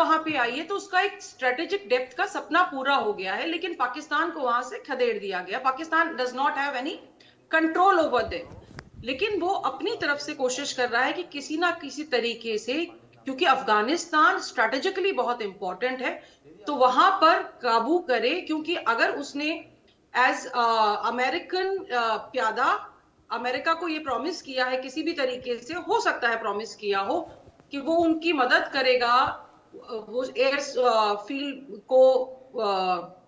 वहां पे आई है, तो उसका एक स्ट्रेटेजिक डेप्थ का सपना पूरा हो गया है, लेकिन पाकिस्तान को वहां से खदेड़ दिया गया। Pakistan does not have any control over them, लेकिन वो अपनी तरफ से कोशिश कर रहा है कि किसी ना किसी तरीके से, क्योंकि अफगानिस्तान स्ट्रेटेजिकली बहुत इंपॉर्टेंट है, तो वहां पर काबू करे। क्योंकि अगर उसने एज अमेरिकन प्यादा अमेरिका को ये प्रॉमिस किया है, किसी भी तरीके से हो सकता है प्रॉमिस किया हो कि वो उनकी मदद करेगा वो एयर फील्ड को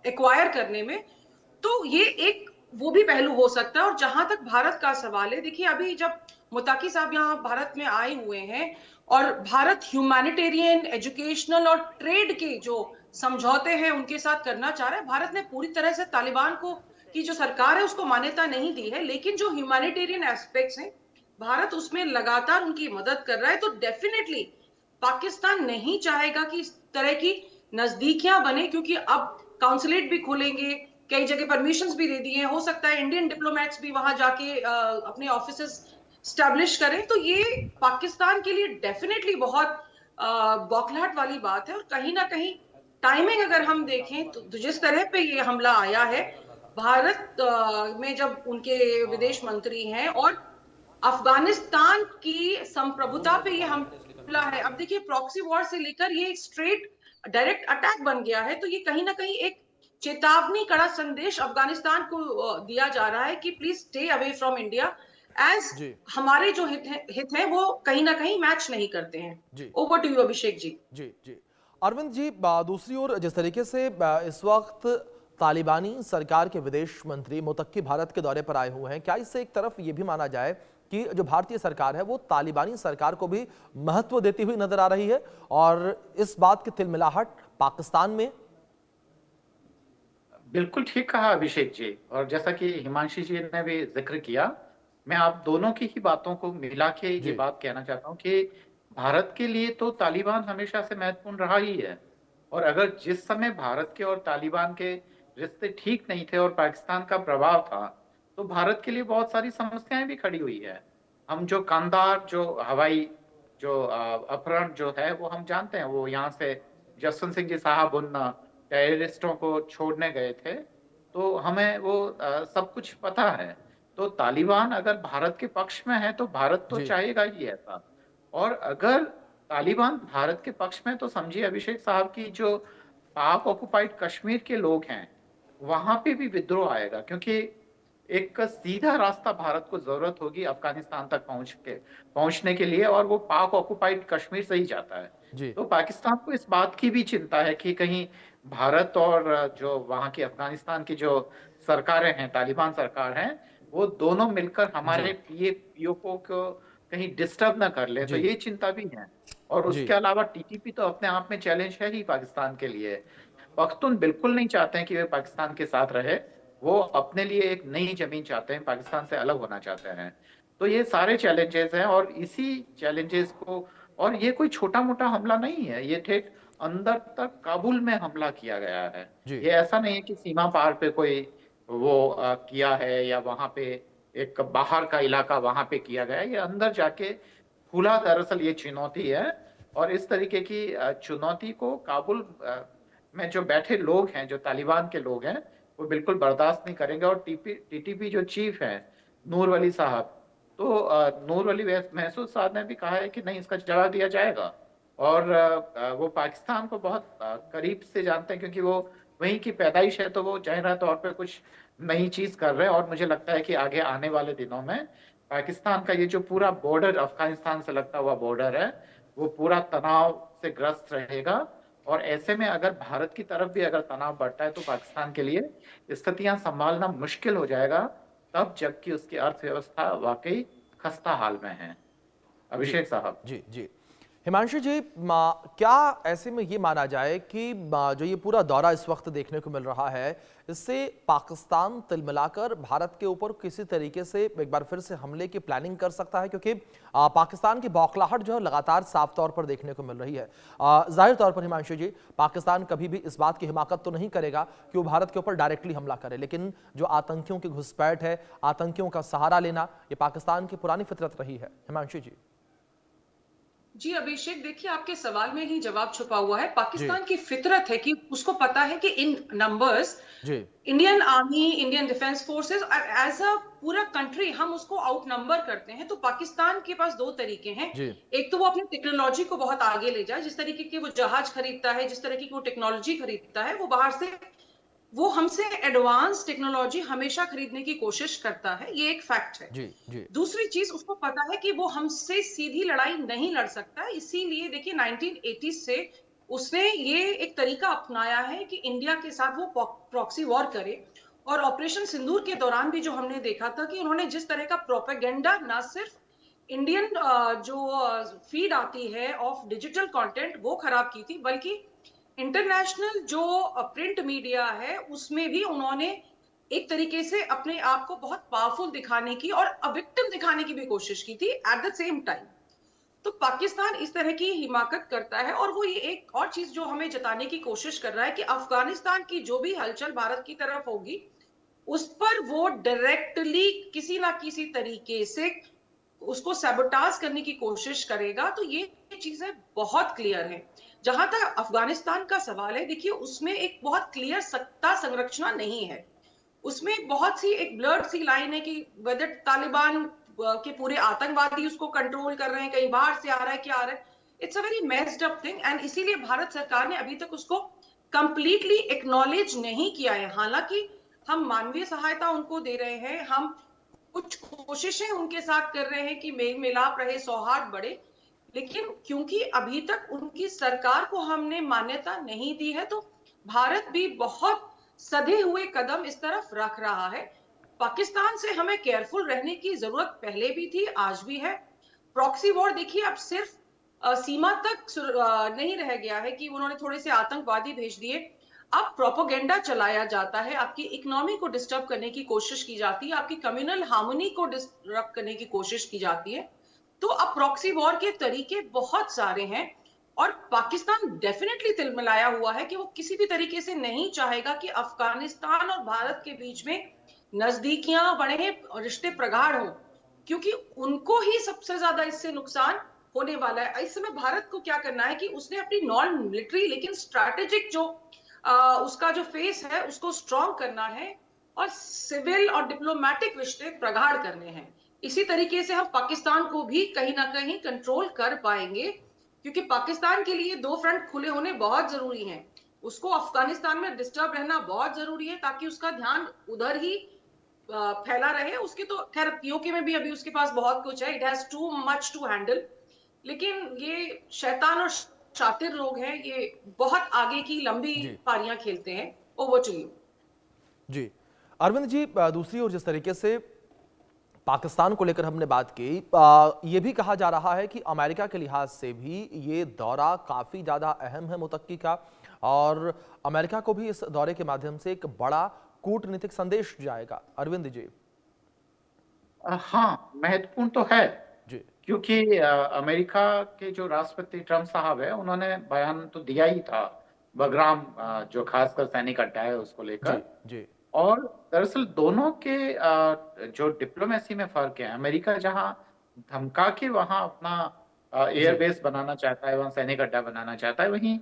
एक्वायर करने में, तो ये एक वो भी पहलू हो सकता है। और जहां तक भारत का सवाल है, देखिए अभी जब मुताकी साहब यहाँ भारत में आए हुए हैं और भारत ह्यूमैनिटेरियन, एजुकेशनल और ट्रेड के जो समझौते हैं उनके साथ करना चाह रहा है, भारत ने पूरी तरह से तालिबान को की जो सरकार है उसको मान्यता नहीं दी है, लेकिन जो ह्यूमैनिटेरियन एस्पेक्ट्स हैं भारत उसमें लगातार उनकी मदद कर रहा है। तो डेफिनेटली पाकिस्तान नहीं चाहेगा कि इस तरह की नजदीकियां बने, क्योंकि अब काउंसलेट भी खोलेंगे, कई जगह परमिशंस भी दे दिए हैं, हो सकता है इंडियन डिप्लोमेट्स भी वहां जाके अपने ऑफिसेस स्टैब्लिश करें। तो ये पाकिस्तान के लिए डेफिनेटली बहुत बौखलाहट वाली बात है। और कहीं ना कहीं टाइमिंग अगर हम देखें तो जिस तरह पे ये हमला आया है भारत में, जब उनके विदेश मंत्री हैं और अफगानिस्तान की संप्रभुता पे ये हमला है, अब देखिए प्रॉक्सी वॉर से लेकर ये स्ट्रेट डायरेक्ट अटैक बन गया है, तो ये कहीं ना कहीं एक चेतावनी, कड़ा संदेश अफगानिस्तान को दिया जा रहा है कि please stay away from India, as जी हमारे जो हित हैं वो कहीं ना कहीं मैच नहीं करते हैं। जी over to you Abhishek ji. जी जी अरविंद जी, दूसरी ओर जिस तरीके से इस वक्त तालिबानी सरकार के विदेश मंत्री मुतक्की भारत के दौरे पर आए हुए हैं, क्या इससे एक तरफ ये भी माना जाए कि जो भारतीय सरकार है वो तालिबानी सरकार को भी महत्व देती हुई नजर आ रही है, और इस बात की तिलमिलाहट पाकिस्तान में? बिल्कुल ठीक कहा अभिषेक जी। और जैसा कि हिमांशी जी ने भी जिक्र किया, मैं आप दोनों की ही बातों को मिला के ये जी बात कहना चाहता हूँ कि भारत के लिए तो तालिबान हमेशा से महत्वपूर्ण रहा ही है। और अगर जिस समय भारत के और तालिबान के रिश्ते ठीक नहीं थे और पाकिस्तान का प्रभाव था, तो भारत के लिए बहुत सारी समस्याएं भी खड़ी हुई है। हम जो कांधार जो हवाई जो अपहरण जो है वो हम जानते हैं, वो यहाँ से जसवंत सिंह जी साहब उन टेररिस्टों को छोड़ने गए थे, तो हमें वो सब कुछ पता है। तो तालिबान अगर भारत के पक्ष में है तो भारत तो जी चाहेगा ही ऐसा। और अगर तालिबान भारत के पक्ष में, तो समझिए अभिषेक साहब की जो पाक ऑक्युपाइड कश्मीर के लोग हैं वहां पे भी विद्रोह आएगा, क्योंकि एक सीधा रास्ता भारत को जरूरत होगी अफगानिस्तान तक पहुंचने के लिए, और वो पाक ऑक्युपाइड कश्मीर से ही जाता है। जी तो पाकिस्तान को इस बात की भी चिंता है कि कहीं भारत और जो वहां की अफगानिस्तान की जो सरकारें हैं, तालिबान सरकार हैं, वो दोनों मिलकर जी हमारे पीओके को कहीं डिस्टर्ब ना कर ले, तो जी ये चिंता भी है। और जी उसके अलावा टीटीपी तो अपने आप में चैलेंज है ही पाकिस्तान के लिए। पख्तून बिल्कुल नहीं चाहते हैं कि वे पाकिस्तान के साथ रहे, वो अपने लिए एक नई जमीन चाहते हैं, पाकिस्तान से अलग होना चाहते हैं। तो ये सारे चैलेंजेस हैं, और इसी चैलेंजेस को, और ये कोई छोटा मोटा हमला नहीं है, ये ठेठ अंदर तक काबुल में हमला किया गया है। जी ये ऐसा नहीं है कि सीमा पार पे कोई वो किया है, या वहां पे एक बाहर का इलाका वहां पे किया गया है, ये अंदर जाके खुला दरअसल ये चुनौती है। और इस तरीके की चुनौती को काबुल में जो बैठे लोग हैं, जो तालिबान के लोग हैं, वो बिल्कुल बर्दाश्त नहीं करेंगे। और टीटीपी जो चीफ है नूर वली साहब, तो नूर वली महसूद साहब ने भी कहा है कि नहीं, इसका जवाब दिया जाएगा। और वो पाकिस्तान को बहुत करीब से जानते हैं, क्योंकि वो वहीं की पैदाइश है, तो वो जाहिर तौर पे कुछ नई चीज कर रहे हैं। और मुझे लगता है कि आगे आने वाले दिनों में पाकिस्तान का ये जो पूरा बॉर्डर, अफगानिस्तान से लगता हुआ बॉर्डर है, वो पूरा तनाव से ग्रस्त रहेगा। और ऐसे में अगर भारत की तरफ भी अगर तनाव बढ़ता है, तो पाकिस्तान के लिए स्थितियां संभालना मुश्किल हो जाएगा, तब जबकि उसकी अर्थव्यवस्था वाकई खस्ता हाल में है। जी अभिषेक साहब। जी जी हिमांशु जी, क्या ऐसे में ये माना जाए कि जो ये पूरा दौरा इस वक्त देखने को मिल रहा है, इससे पाकिस्तान तिलमिलाकर भारत के ऊपर किसी तरीके से एक बार फिर से हमले की प्लानिंग कर सकता है? क्योंकि पाकिस्तान की बौखलाहट जो है लगातार साफ तौर पर देखने को मिल रही है। जाहिर तौर पर हिमांशु जी, पाकिस्तान कभी भी इस बात की हिमाकत तो नहीं करेगा कि वो भारत के ऊपर डायरेक्टली हमला करे, लेकिन जो आतंकियों की घुसपैठ है, आतंकियों का सहारा लेना, ये पाकिस्तान की पुरानी फितरत रही है। हिमांशु जी। जी अभिषेक, देखिए आपके सवाल में ही जवाब छुपा हुआ है। जी पाकिस्तान की फितरत है कि उसको पता है कि इन नंबर्स जी Indian army, Indian defence forces as a पूरा कंट्री हम उसको आउट नंबर करते हैं। तो पाकिस्तान के पास दो तरीके हैं। जी एक तो वो अपनी टेक्नोलॉजी को बहुत आगे ले जाए, जिस तरीके की वो जहाज खरीदता है, जिस तरीके की वो टेक्नोलॉजी खरीदता है, वो बाहर से वो हमसे एडवांस टेक्नोलॉजी हमेशा खरीदने की कोशिश करता है। ये एक फैक्ट है। जी जी दूसरी चीज, उसको पता है कि वो हमसे सीधी लड़ाई नहीं लड़ सकता। इसीलिए देखिए 1980 से उसने ये एक तरीका अपनाया है कि इंडिया के साथ वो प्रॉक्सी वॉर करे। और ऑपरेशन सिंदूर के दौरान भी जो हमने देखा था कि उन्होंने जिस तरह का प्रोपेगेंडा, ना सिर्फ इंडियन जो फीड आती है ऑफ डिजिटल कंटेंट वो खराब की थी, बल्कि इंटरनेशनल जो प्रिंट मीडिया है उसमें भी उन्होंने एक तरीके से अपने आप को बहुत पावरफुल दिखाने की और विक्टिम दिखाने की भी कोशिश की थी एट द सेम टाइम। तो पाकिस्तान इस तरह की हिमाकत करता है, और वो ये एक और चीज जो हमें जताने की कोशिश कर रहा है कि अफगानिस्तान की जो भी हलचल भारत की तरफ होगी उस पर वो डायरेक्टली किसी ना किसी तरीके से उसको सैबोटाज करने की कोशिश करेगा। तो ये चीजें बहुत क्लियर है। जहां तक अफगानिस्तान का सवाल है, देखिए उसमें एक बहुत क्लियर सत्ता संरचना नहीं है। उसमें बहुत सी एक ब्लर्ड सी लाइन है कि वेदर तालिबान के पूरे आतंकवादी उसको कंट्रोल कर रहे हैं, कहीं बाहर से आ रहा है, क्या आ रहा है। It's a very messed up thing, and इसीलिए भारत सरकार ने अभी तक उसको कंप्लीटली एक्नॉलेज नहीं किया है। हालांकि हम मानवीय सहायता उनको दे रहे हैं, हम कुछ कोशिशें उनके साथ कर रहे हैं कि मेल मिलाप रहे, सौहार्द बढ़े, लेकिन क्योंकि अभी तक उनकी सरकार को हमने मान्यता नहीं दी है, तो भारत भी बहुत सधे हुए कदम इस तरफ रख रहा है। पाकिस्तान से हमें केयरफुल रहने की जरूरत पहले भी थी, आज भी है। प्रॉक्सी वॉर देखिए अब सिर्फ सीमा तक नहीं रह गया है कि उन्होंने थोड़े से आतंकवादी भेज दिए। अब प्रोपोगेंडा चलाया जाता है, आपकी इकोनॉमी को डिस्टर्ब करने की कोशिश की जाती है, आपकी कम्युनल हार्मनी को डिस्टर्ब करने की कोशिश की जाती है। तो अब प्रॉक्सी वॉर के तरीके बहुत सारे हैं, और पाकिस्तान डेफिनेटली तिलमिलाया हुआ है कि वो किसी भी तरीके से नहीं चाहेगा कि अफगानिस्तान और भारत के बीच में नजदीकियां बढ़े, रिश्ते प्रगाढ़ हो, क्योंकि उनको ही सबसे ज्यादा इससे नुकसान होने वाला है। इस समय भारत को क्या करना है कि उसने अपनी नॉन मिलिट्री लेकिन स्ट्रैटेजिक जो उसका जो फेस है उसको स्ट्रॉन्ग करना है, और सिविल और डिप्लोमेटिक रिश्ते प्रगाढ़ करने हैं। इसी तरीके से हम पाकिस्तान को भी कहीं ना कहीं कंट्रोल कर पाएंगे, क्योंकि पाकिस्तान के लिए दो फ्रंट खुले होने बहुत जरूरी हैं। उसको अफगानिस्तान में डिस्टर्ब रहना बहुत जरूरी है ताकि उसका ध्यान उधर ही फैला रहे। उसके तो खैर पीओके में भी अभी उसके पास बहुत कुछ है, it has too much to handle. लेकिन ये शैतान और शातिर लोग हैं, ये बहुत आगे की लंबी जी पारियां खेलते हैं। Over to you. जी अरविंद जी, दूसरी ओर जिस तरीके से पाकिस्तान को लेकर हमने बात की, ये भी कहा जा रहा है कि अमेरिका के लिहाज से भी ये दौरा काफी ज्यादा अहम है मुत्तकी का, और अमेरिका को भी इस दौरे के माध्यम से एक बड़ा कूटनीतिक संदेश जाएगा। अरविंद जी। हाँ, महत्वपूर्ण तो है, जी क्योंकि अमेरिका के जो राष्ट्रपति ट्रम्प साहब है उन्होंने बयान तो दिया ही था बगराम, जो खासकर सैनिक अड्डा है उसको जी लेकर। जी और दरअसल दोनों के जो डिप्लोमेसी में फर्क है, अमेरिका जहां धमका के वहां अपना जी एयरबेस बनाना चाहता है, वहां सैनिक अड्डा बनाना चाहता है, वहीं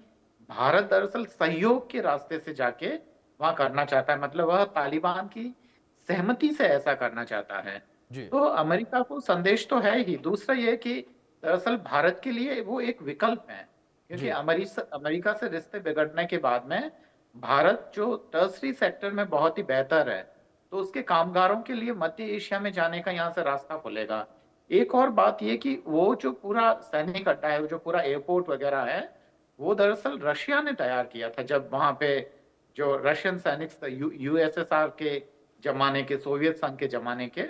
भारत दरअसल सहयोग के रास्ते से जाके वहां करना चाहता है। मतलब वह तालिबान की सहमति से ऐसा करना चाहता है। जी तो अमेरिका को संदेश तो है ही। दूसरा ये कि दरअसल भारत के लिए वो एक विकल्प है, क्योंकि जी अमेरिका से रिश्ते बिगड़ने के बाद में भारत जो टर्सरी सेक्टर में बहुत ही बेहतर है, तो उसके कामगारों के लिए मध्य एशिया में जाने का यहाँ से रास्ता खुलेगा। एक और बात ये कि वो जो पूरा सैनिक अड्डा है, जो पूरा एयरपोर्ट वगैरह है, वो दरअसल रशिया ने तैयार किया था। जब वहां पे जो रशियन सैनिक यूएसएसआर के जमाने के, सोवियत संघ के जमाने के,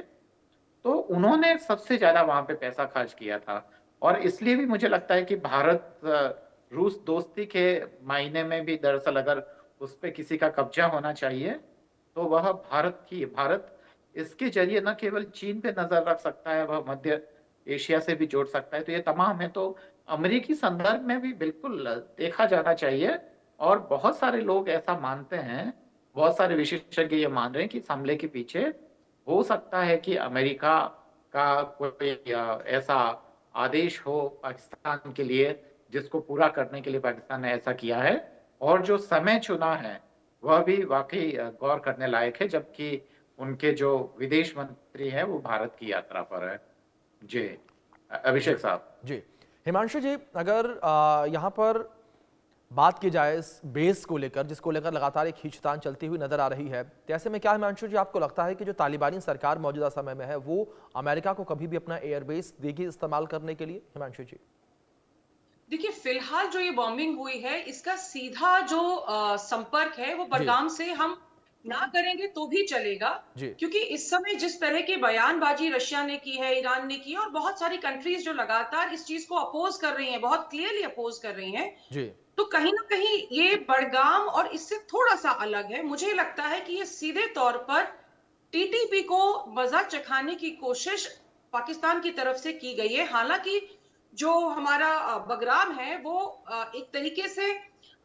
तो उन्होंने सबसे ज्यादा वहां पे पैसा खर्च किया था। और इसलिए भी मुझे लगता है कि भारत रूस दोस्ती के मायने में भी दरअसल अगर उस पे किसी का कब्जा होना चाहिए तो वह भारत इसके जरिए न केवल चीन पे नजर रख सकता है, वह मध्य एशिया से भी जोड़ सकता है। तो ये तमाम है, तो अमेरिकी संदर्भ में भी बिल्कुल देखा जाना चाहिए। और बहुत सारे लोग ऐसा मानते हैं, बहुत सारे विशेषज्ञ ये मान रहे हैं कि इस हमले के पीछे हो सकता है कि अमेरिका का कोई ऐसा आदेश हो पाकिस्तान के लिए, जिसको पूरा करने के लिए पाकिस्तान ने ऐसा किया है। और जो समय चुना है वह भी वाकई गौर करने लायक है, जबकि उनके जो विदेश मंत्री हैं वो भारत की यात्रा पर है। जी जी अभिषेक साहब। जी हिमांशु जी, अगर यहाँ पर बात की जाए इस बेस को लेकर, जिसको लेकर लगातार एक खींचतान चलती हुई नजर आ रही है, तो ऐसे में क्या हिमांशु जी आपको लगता है कि जो तालिबानी सरकार मौजूदा समय में है वो अमेरिका को कभी भी अपना एयरबेस देगी इस्तेमाल करने के लिए? हिमांशु जी देखिए, फिलहाल जो ये बॉम्बिंग हुई है, इसका सीधा जो संपर्क है वो जी बडगाम से हम ना करेंगे तो भी चलेगा, जी क्योंकि इस समय जिस तरह की बयानबाजी रशिया ने की है, ईरान ने की है, और बहुत सारी कंट्रीज जो लगातार इस चीज को अपोज कर रही हैं, बहुत क्लियरली अपोज कर रही हैं, जी तो कहीं ना कहीं ये बडगाम और इससे थोड़ा सा अलग है। मुझे लगता है कि ये सीधे तौर पर टीटीपी को मजा चखाने की कोशिश पाकिस्तान की तरफ से की गई है। हालांकि जो हमारा बगराम है वो एक तरीके से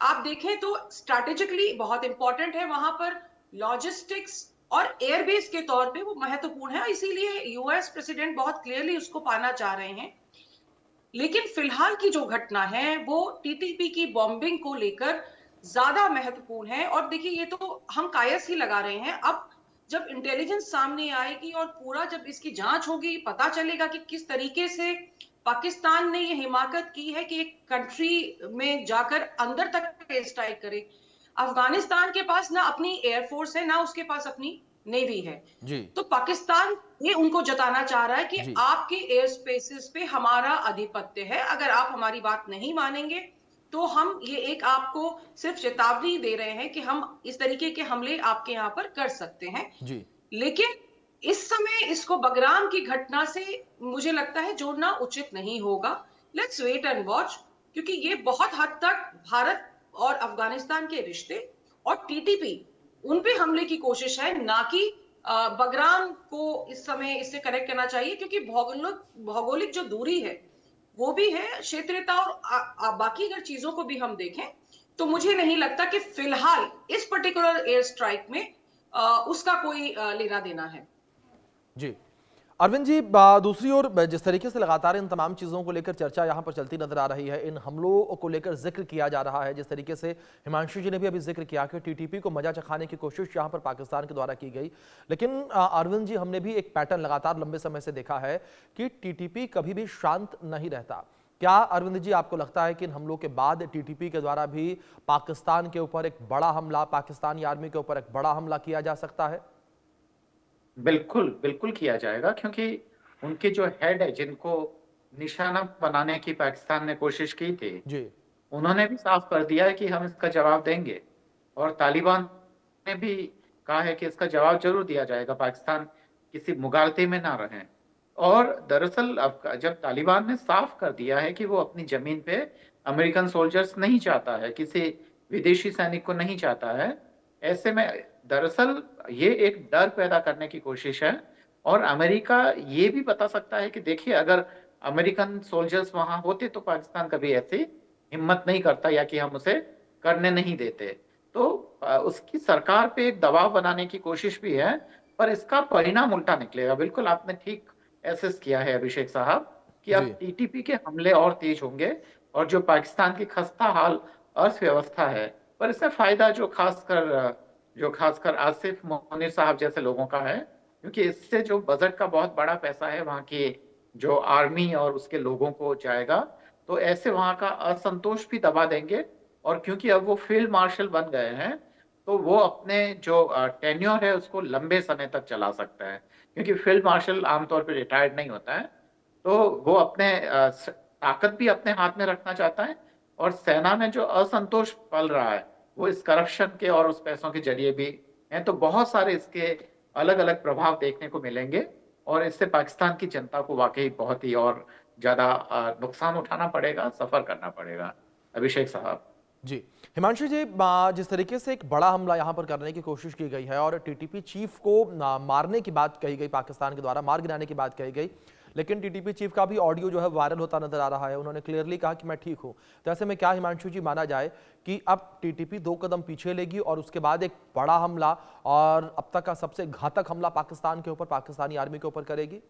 आप देखें तो स्ट्रैटेजिकली बहुत इंपॉर्टेंट है। वहां पर लॉजिस्टिक्स और एयरबेस के तौर पे वो महत्वपूर्ण है, इसीलिए यूएस प्रेसिडेंट बहुत क्लियरली उसको पाना चाह रहे हैं। लेकिन फिलहाल की जो घटना है वो टीटीपी की बॉम्बिंग को लेकर ज्यादा महत्वपूर्ण है। और देखिए, ये तो हम कायस ही लगा रहे हैं। अब जब इंटेलिजेंस सामने आएगी और पूरा जब इसकी जांच होगी, पता चलेगा कि किस तरीके से पाकिस्तान ने ये हिमाकत की है कि एक कंट्री में जाकर अंदर तक स्ट्राइक करे। अफगानिस्तान के पास ना अपनी एयरफोर्स है, ना उसके पास अपनी नेवी है। जी तो पाकिस्तान ये उनको जताना चाह रहा है कि जी आपके एयर स्पेसेस पे हमारा आधिपत्य है, अगर आप हमारी बात नहीं मानेंगे तो हम ये एक आपको सिर्फ चेतावनी दे रहे हैं कि हम इस तरीके के हमले आपके यहाँ पर कर सकते हैं। जी लेकिन इस समय इसको बगराम की घटना से मुझे लगता है जोड़ना उचित नहीं होगा। लेट्स वेट एंड वॉच, क्योंकि ये बहुत हद तक भारत और अफगानिस्तान के रिश्ते और टीटीपी उन पे हमले की कोशिश है, ना कि बगराम को इस समय इससे कनेक्ट करना चाहिए, क्योंकि भौगोलिक जो दूरी है वो भी है, क्षेत्रीयता और बाकी अगर चीजों को भी हम देखें तो मुझे नहीं लगता कि फिलहाल इस पर्टिकुलर एयर स्ट्राइक में उसका कोई लेना देना है। जी अरविंद जी, दूसरी ओर जिस तरीके से लगातार इन तमाम चीज़ों को लेकर चर्चा यहाँ पर चलती नजर आ रही है, इन हमलों को लेकर जिक्र किया जा रहा है, जिस तरीके से हिमांशु जी ने भी अभी जिक्र किया कि टीटीपी को मजा चखाने की कोशिश यहाँ पर पाकिस्तान के द्वारा की गई। लेकिन अरविंद जी, हमने भी एक पैटर्न लगातार लंबे समय से देखा है कि टीटीपी कभी भी शांत नहीं रहता। क्या अरविंद जी आपको लगता है कि इन हमलों के बाद टीटीपी के द्वारा भी पाकिस्तान के ऊपर एक बड़ा हमला, पाकिस्तानी आर्मी के ऊपर एक बड़ा हमला किया जा सकता है? बिल्कुल बिल्कुल किया जाएगा, क्योंकि उनके जो हेड है, जिनको निशाना बनाने की पाकिस्तान ने कोशिश की थी, जी उन्होंने भी साफ कर दिया है कि हम इसका जवाब देंगे। और तालिबान ने भी कहा है कि इसका जवाब जरूर दिया जाएगा, पाकिस्तान किसी मुगालते में ना रहे। और दरअसल अब जब तालिबान ने साफ कर दिया है कि वो अपनी जमीन पे अमेरिकन सोल्जर्स नहीं चाहता है, किसी विदेशी सैनिक को नहीं चाहता है, ऐसे में दरअसल ये एक डर पैदा करने की कोशिश है। और अमेरिका ये भी बता सकता है कि देखिए, अगर अमेरिकन सोल्जर्स वहां होते तो पाकिस्तान कभी ऐसी हिम्मत नहीं करता, या कि हम उसे करने नहीं देते। तो उसकी सरकार पे एक दबाव बनाने की कोशिश भी है, पर इसका परिणाम उल्टा निकलेगा। बिल्कुल आपने ठीक एसेस किया है अभिषेक साहब, कि अब जी टीटीपी के हमले और तेज होंगे, और जो पाकिस्तान की खस्ता हाल अर्थव्यवस्था है, पर इससे फायदा जो खासकर आसिफ मोनिर साहब जैसे लोगों का है, क्योंकि इससे जो बजट का बहुत बड़ा पैसा है वहाँ की जो आर्मी और उसके लोगों को जाएगा, तो ऐसे वहाँ का असंतोष भी दबा देंगे। और क्योंकि अब वो फील्ड मार्शल बन गए हैं, तो वो अपने जो टेन्योर है उसको लंबे समय तक चला सकता है, क्योंकि फील्ड मार्शल आमतौर पर रिटायर्ड नहीं होता है। तो वो अपने ताकत भी अपने हाथ में रखना चाहता है, और सेना में जो असंतोष पल रहा है वो इस करप्शन के और उस पैसों के जरिए भी हैं। तो बहुत सारे इसके अलग अलग प्रभाव देखने को मिलेंगे, और इससे पाकिस्तान की जनता को वाकई बहुत ही और ज्यादा नुकसान उठाना पड़ेगा, सफर करना पड़ेगा। अभिषेक साहब। जी हिमांशु जी, जिस तरीके से एक बड़ा हमला यहां पर करने की कोशिश की गई है और टीटीपी चीफ को मारने की बात कही गई, पाकिस्तान के द्वारा मार गिराने की बात कही गई, लेकिन टीटीपी चीफ का भी ऑडियो जो है वायरल होता नजर आ रहा है। उन्होंने क्लियरली कहा कि मैं ठीक हूं। तो ऐसे में क्या हिमांशु जी माना जाए कि अब टीटीपी 2 कदम पीछे लेगी और उसके बाद एक बड़ा हमला और अब तक का सबसे घातक हमला पाकिस्तान के ऊपर, पाकिस्तानी आर्मी के ऊपर करेगी?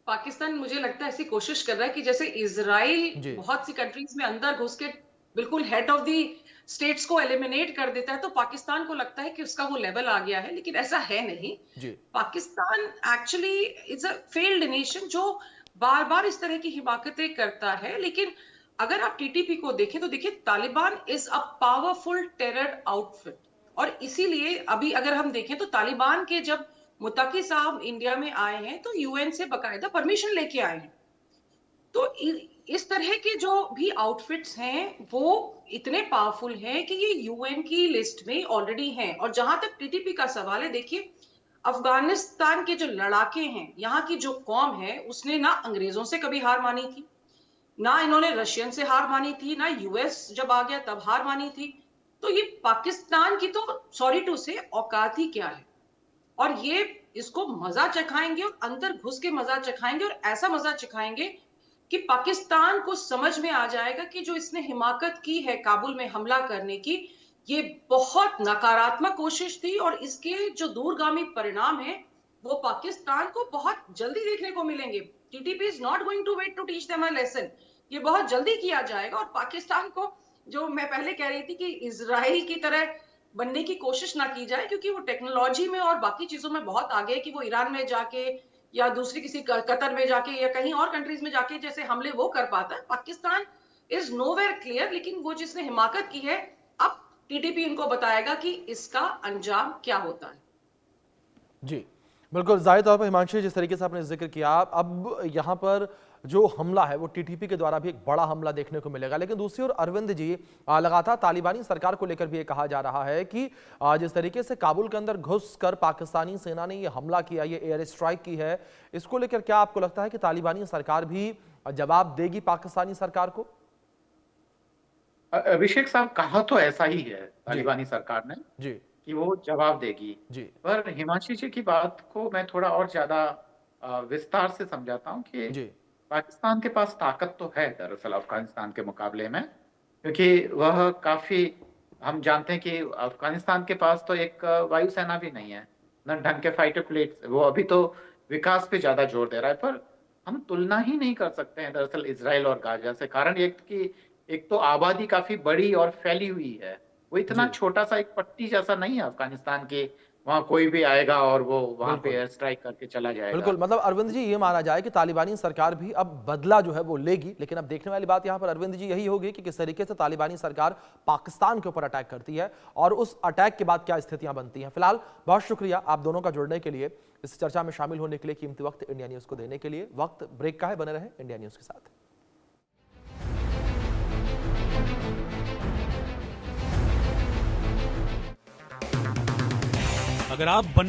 पाकिस्तान मुझे लगता है ऐसी कोशिश कर रहा है कि जैसे जी। इजराइल बहुत सी कंट्रीज में अंदर घुस के बिल्कुल हेड ऑफ दी स्टेट्स को एलिमिनेट कर देता है, तो पाकिस्तान को लगता है कि उसका वो लेवल आ गया है, लेकिन ऐसा है नहीं। जी। Pakistan actually is a failed nation जो बार बार इस तरह की हिमाकतें करता है। लेकिन अगर आप टीटीपी को देखें तो देखिए, Taliban is a powerful terror outfit, और इसीलिए अभी अगर हम देखें तो तालिबान के जब मुत्तकी साहब इंडिया में आए हैं तो यूएन से बकायदा परमिशन लेके आए हैं। तो इस तरह के जो भी आउटफिट्स हैं वो इतने पावरफुल हैं कि ये यूएन की लिस्ट में ऑलरेडी हैं। और जहां तक टीटीपी का सवाल है, देखिए अफगानिस्तान के जो लड़ाके हैं, यहाँ की जो कौम है, उसने ना अंग्रेजों से कभी हार मानी थी, ना इन्होंने रशियन से हार मानी थी, ना यूएस जब आ गया तब हार मानी थी। तो ये पाकिस्तान की तो सॉरी टू से औकात ही क्या है, और ये इसको मजा चखाएंगे और अंदर घुस के मजा चखाएंगे, और ऐसा मजा चखाएंगे कि पाकिस्तान को समझ में आ जाएगा कि जो इसने हिमाकत की है काबुल में हमला करने की, ये बहुत नकारात्मक कोशिश थी, और इसके जो दूरगामी परिणाम है वो पाकिस्तान को बहुत जल्दी देखने को मिलेंगे। TTP is not going to wait to teach them a lesson, ये बहुत जल्दी किया जाएगा। और पाकिस्तान को, जो मैं पहले कह रही थी कि इजराइल की तरह बनने की कोशिश ना की जाए, क्योंकि वो टेक्नोलॉजी में और बाकी चीजों में बहुत आगे है कि वो ईरान में जाके या दूसरी किसी कतर में जाके या कहीं और कंट्रीज में जाके जैसे हमले वो कर पाता है। पाकिस्तान इज नोवेयर क्लियर, लेकिन वो जिसने हिमाकत की है, अब टीटीपी इनको बताएगा कि इसका अंजाम क्या होता है। जी बिल्कुल, जाहिर तौर पर हिमांशु, जिस तरीके से आपने जिक्र किया, अब यहाँ पर जो हमला है वो टीटीपी के द्वारा भी एक बड़ा हमला देखने को मिलेगा। लेकिन दूसरी ओर अरविंद जी, लगातार तालिबानी सरकार को लेकर भी ये कहा जा रहा है कि जिस तरीके से काबुल के अंदर घुसकर पाकिस्तानी सेना ने ये हमला किया, ये एयर स्ट्राइक की है, इसको लेकर क्या आपको लगता है कि तालिबानी सरकार भी जवाब देगी पाकिस्तानी सरकार को? अभिषेक साहब, कहा तो ऐसा ही है तालिबानी सरकार ने जी कि वो जवाब देगी जी पर हिमांशु जी की बात को मैं थोड़ा और ज्यादा विस्तार से समझाता हूँ कि जी पाकिस्तान के पास ताकत तो है दरअसल अफगानिस्तान के मुकाबले में, क्योंकि वह काफी, हम जानते हैं कि अफगानिस्तान के पास तो एक वायुसेना भी नहीं है, न ढंग के फाइटर प्लेट्स, वो अभी तो विकास पे ज्यादा जोर दे रहा है। पर हम तुलना ही नहीं कर सकते हैं दरअसल इजराइल और गाजा से। कारण एक तो आबादी काफी बड़ी और फैली हुई है, वो इतना जी। छोटा सा एक पट्टी जैसा नहीं है अफगानिस्तान के, वहां कोई भी आएगा और वो वहां पे बिल्कुल। एयर स्ट्राइक करके चला जाएगा। बिल्कुल, मतलब अरविंद जी, ये माना जाए कि तालिबानी सरकार भी अब बदला जो है वो लेगी। लेकिन अब देखने वाली बात यहाँ पर अरविंद जी यही होगी कि किस तरीके से तालिबानी सरकार पाकिस्तान के ऊपर अटैक करती है और उस अटैक के बाद क्या स्थितियां बनती हैं। फिलहाल बहुत शुक्रिया आप दोनों का जुड़ने के लिए, इस चर्चा में शामिल होने के लिए, कीमती वक्त इंडिया न्यूज को देने के लिए। वक्त ब्रेक का है, बने रहे इंडिया न्यूज के साथ। अगर आप